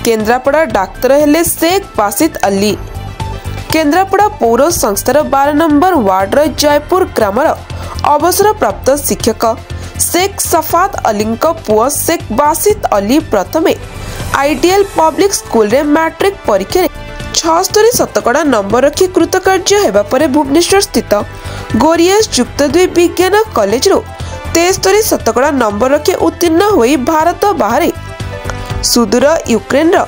Kendrapara doctor हेले शेख बासित अली। केन्द्रापड़ा पौर संस्थार 12 number वार्डर Jaipur grammar अवसर प्राप्त शिक्षक शेख सफात अली पुओ शेख बासित अली प्रथमे आइडियल पब्लिक स्कूल रे मैट्रिक परीक्षा 76 शतकड़ा नंबर रखी कृतकार्य हेबा परे भुवनेश्वर स्थित गोरियास युक्त 2 विज्ञान कॉलेज रो 73 शतकड़ा नंबर रखी उत्तीर्ण होई भारत बाहर सुदूर यूक्रेन रो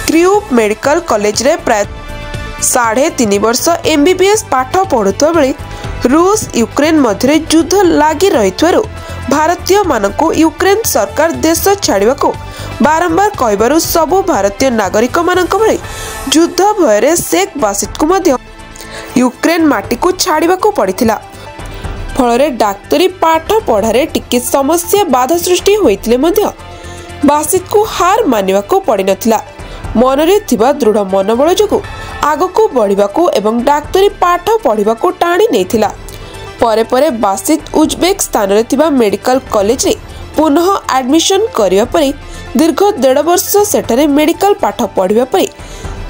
क्रिव मेडिकल कॉलेज रे प्राय 3.5 वर्ष एमबीबीएस पाठ पढ़ुवा बेले रूस यूक्रेन मध्य युद्ध लगी रही भारतीय मानक यूक्रेन सरकार देश छाड़ा बारंबार कहबारु सबु भारतीय नागरिक मानक भली युद्ध भय शेख बासित को यूक्रेन माटी को छाड़ा पड़ता फल डाक्तरी पाठ पढ़ारे टिके समस्या बाधा सृष्टि होइतिले मध्य बासित को हार मानिबा को पड़ी नथिला। मनरे थिबा दृढ़ मनोबल जोगु आगको बढ़िबाको एवं डाक्तरी पाठ पढ़िबाको टाणी नेथिला। परे परे बासित उज्बेक स्थान रे थिबा मेडिकल कॉलेज रे पुनः एडमिशन करिवा परे दीर्घ 1.5 वर्ष सेठारे मेडिकल पाठ पढ़िबा परे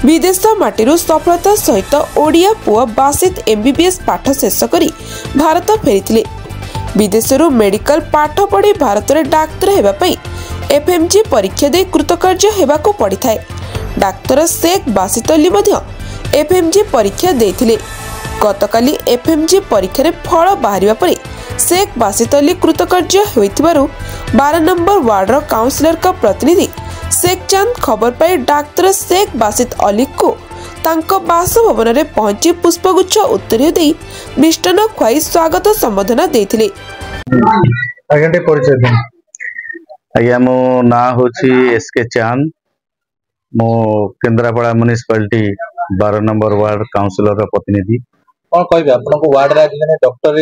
विदेश माटीरु सफलता सहित ओडिया पुआ बासित एमबीबीएस पाठ शेष करी भारत फेरिथिले। विदेशरू मेडिकल पाठ पढ़ी भारत रे डाक्तर हेबा पई एफएमजी परीक्षा दे कृतकार्य हेबाको पड़िथाय। डाक्तर शेख बासित अली मध्य एफएमजी परीक्षा देथिले। गतकाली एफएमजी परीक्षा रे फल बाहरिबा परे शेख बासित अली कृतकार्य होइथिबारु 12 नंबर वार्ड रो काउंसिलर का प्रतिनिधि शेख चांद खबर पाई डाक्तर शेख बासित अली को तांको बासभवन रे पहुंची पुष्पगुच्छ उत्तरीय देई मिष्टान खुआई स्वागत संबोधना देथिले। आगे परिचय आज्ञा मो ना होची एसके चांद मो Kendrapara municipality 12 number ward councillor प्रतिनिधि। कौन कहबे आपनको वार्ड रे जने डॉक्टर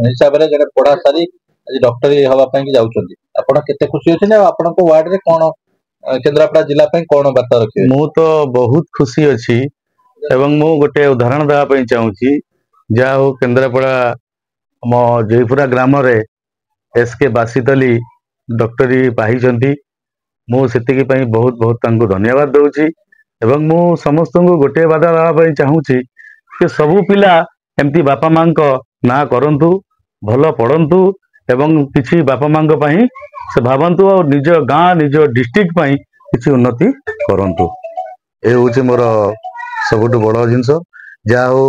हिसाब रे जने पढ़ा सारी आज डॉक्टर हवा पई जाउछंती आपण केते खुशी होछि ना आपनको वार्ड रे कोन केन्द्रापड़ा जिला पई कोन बात रखिए? मु तो बहुत खुशी अछि एवं मु गोटे उदाहरण देबा पई चाहूछि जा हो केन्द्रापड़ा मो जयपुरा ग्राम रे एसके बासित अली डॉक्टरी पाहिचंती मु सेतिकी पई बहुत बहुत तांको धन्यवाद दउछि एवं मु समस्त को गोटे बाधा देबा पई चाहूछि कि सबु पिला एमती बापा मां को ना करंतु भलो पढ़ंतु एवं किछि बापा मां को पई से भावंतु और निज गां निज डिस्ट्रिक्ट पई किछि उन्नति करंतु। ए होछि मोर सबुठ बड़ जिंस जा हो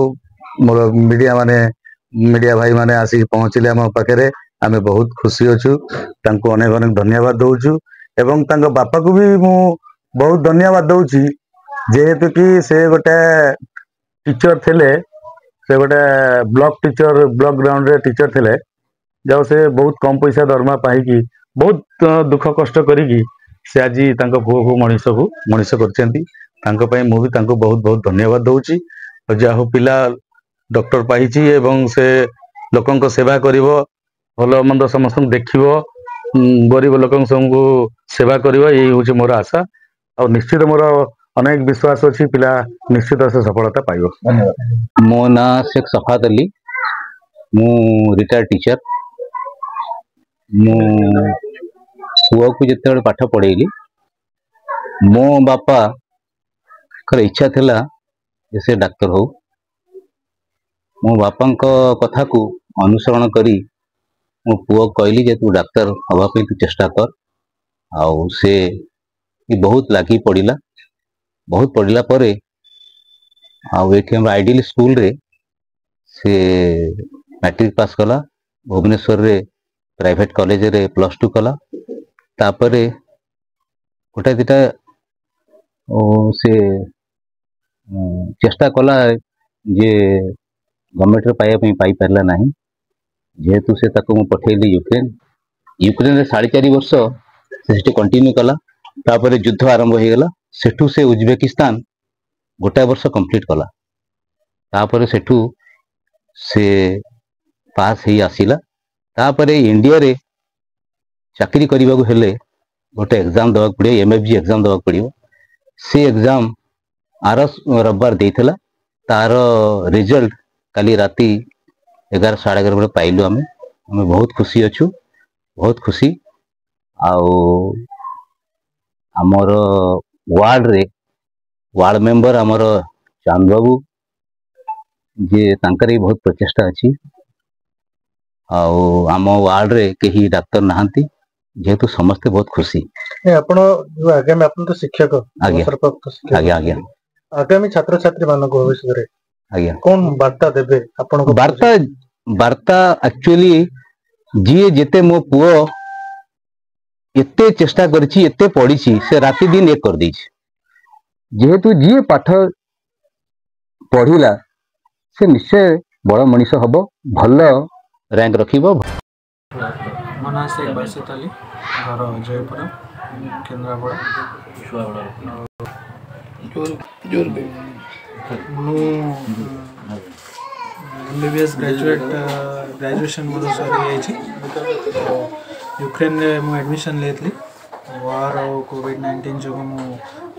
मोर मीडिया भाई माने आसी पहुंचले हम पाखरे आमे बहुत खुशी अछु तांको अनेक अनेक धन्यवाद दउछु एवं तांको बापा को भी मु बहुत धन्यवाद दउछि जेहेतु कि से गोटे टीचर थिले से गोटे ब्लॉक टीचर ब्लॉक ग्राउंड रे टीचर थिले जाओ से बहुत कम पैसा दरमा पाई बहुत दुख कष्ट करी से आज तांको पुओ को मनीष करछंती तांको पई मु भी तांको बहुत बहुत धन्यवाद दउछि। जा हो पिला डॉक्टर पाइछि एवं से लोकन को सेवा करिवो भलो मंद समस्त देखिवो गरीब लोकन सबको सेवा करिवो यही होछि मोर आशा और निश्चित मोर अनेक विश्वास अच्छी पिला निश्चित से सफलता पाइबो। धन्यवाद। मो ना शेख सफात अली मु रिटायर्ड टीचर मु पुओ को जते पाठ पढ़ेली मो बापा कर इच्छा थिला से डाक्टर हो मो बापा कथा को अनुसरण करी मो पुओ कहली जे तू डाक्तर हवा पे तू चेष्टा कर आउ से बहुत लागी पड़िला बहुत पढ़ला परे आउ एठी हम आइडियल स्कूल रे से मैट्रिक पास कला भुवनेश्वर रे प्राइवेट कॉलेज रे +2 कला तापरे गोटा दिटा से चेष्टा कला जे गवर्नमेंट रे पाई पारला नहीं जेहेतु से ताको मु पठेली यूक्रेन रे 4.5 वर्ष से कंटिन्यू कला तापरे युद्ध आरंभ हो गला सेठू से उज्बेकिस्तान 1 वर्ष कंप्लीट कला तापरे सेठू से पास ही आसिला तापरे इंडिया रे चाकरी करबा को हेले गोटे एग्जाम दवा पड़े एमएफजी एग्जाम दवा पड़ियो से एग्जाम आर रविवार देइथला तार रिजल्ट काली राती 11 साढ़े 11 बजे पाइलु हमें बहुत खुशी अच्छु बहुत खुशी आउ आमर वार्ड रे वार्ड मेंबर आमर चांद बाबू जे तांकर ही बहुत प्रचेष्टा अच्छी आम वार्ड रे कहीं डाक्तर नहांती जेहेतु समस्ते बहुत खुशी। आपण जो आगामी आपण तो शिक्षक आज्ञा अवसरप्राप्त शिक्षक आज्ञा आज्ञा आगामी छात्र छात्री मान भविष्य रे आज्ञा कौन वार्ता देबे आपण वार्ता वार्ता एक्चुअली जी जेते मो पुओ एते चेष्टा करछि एते पढ़ी से राति दिन एक कर देछि जेहेतु जी पाठ पढ़िला से निश्चय बड़ मनीष हब भल रैंक रखिबो। मो ना शेख बासित अली घर जयपुर केन्द्रापड़ा MBBS ग्रेजुएशन मोर सरी यूक्रेन में मु एडमिशन लेथली वार और कोविड-19 जो मु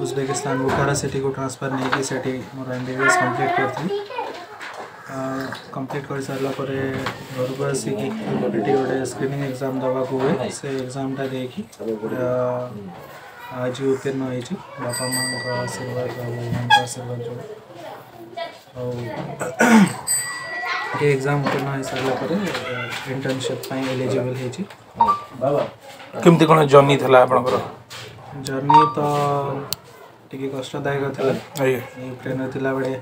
उज्बेकिस्तान बुखारा सिटी को ट्रांसफर नहीं कि सेठी मोर MBBS कंप्लीट करथली कंप्लीट कर सारा पर घर को आसिकी गोटे स्क्रीनिंग एग्जाम दवा को हुए से एग्जामटा देखी आज उत्तीर्ण होती बापा माँ आशीर्वाद और आशीर्वाद जो ये एग्जाम उत्तीर्ण हो सारा पर इंटर्नशिप एलिजिबल होती। केमती कौन जर्नी थला आपनकर? जर्नी तो टिके कष्टदायक था यूक्रेन थिला बेले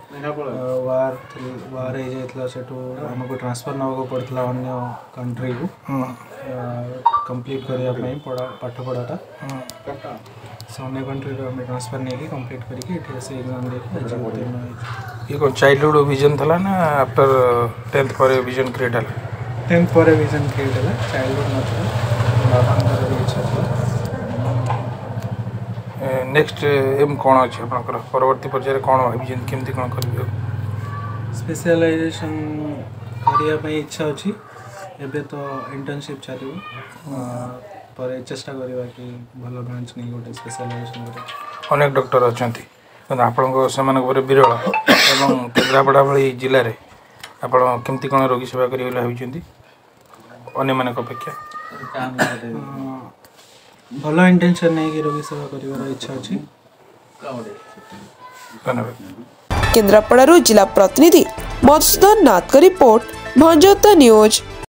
वार हो जाइतला सेटू हमको ट्रांसफर नवा पड़ता अन्य कंट्री को कंप्लीट करया पई पाठ पढ़ाटा अन्य कंट्री रो हम ट्रांसफर नहीं की कंप्लीट करके एठी से एग्जाम देके ये को चाइल्डहुड विजन थला ना आफ्टर 10th पर विजन क्रिएट हला? 10th पर विजन क्रिएट हला चाइल्डहुड नथला बाबांकर भी इच्छा था। नेक्स्ट एम कौन अच्छे आपनकर परवर्ती पर्याय कौन भाई केमती कौन करियो? स्पेशलाइजेशन करिया पई इच्छा अछि एबे तो इंटर्नशिप चलियो पर चेष्टा करबा कि भलो ब्रांच नहीं गोटे स्पेशलाइजेशन करे। अनेक डॉक्टर अछंती आपनको सेमान ऊपर विरल एवं केन्द्रापड़ा भली जिले रे आपण केमती कौन रोगी सेवा करियो भाबिचंती अन्य मानक अपेक्षा? भल इंटेंशन नहीं कि रोगी सेवा करिवार इच्छा अछि। केन्द्रापड़ारू जिला प्रतिनिधि मधुसूदन नाथ का रिपोर्ट भंजोता न्यूज।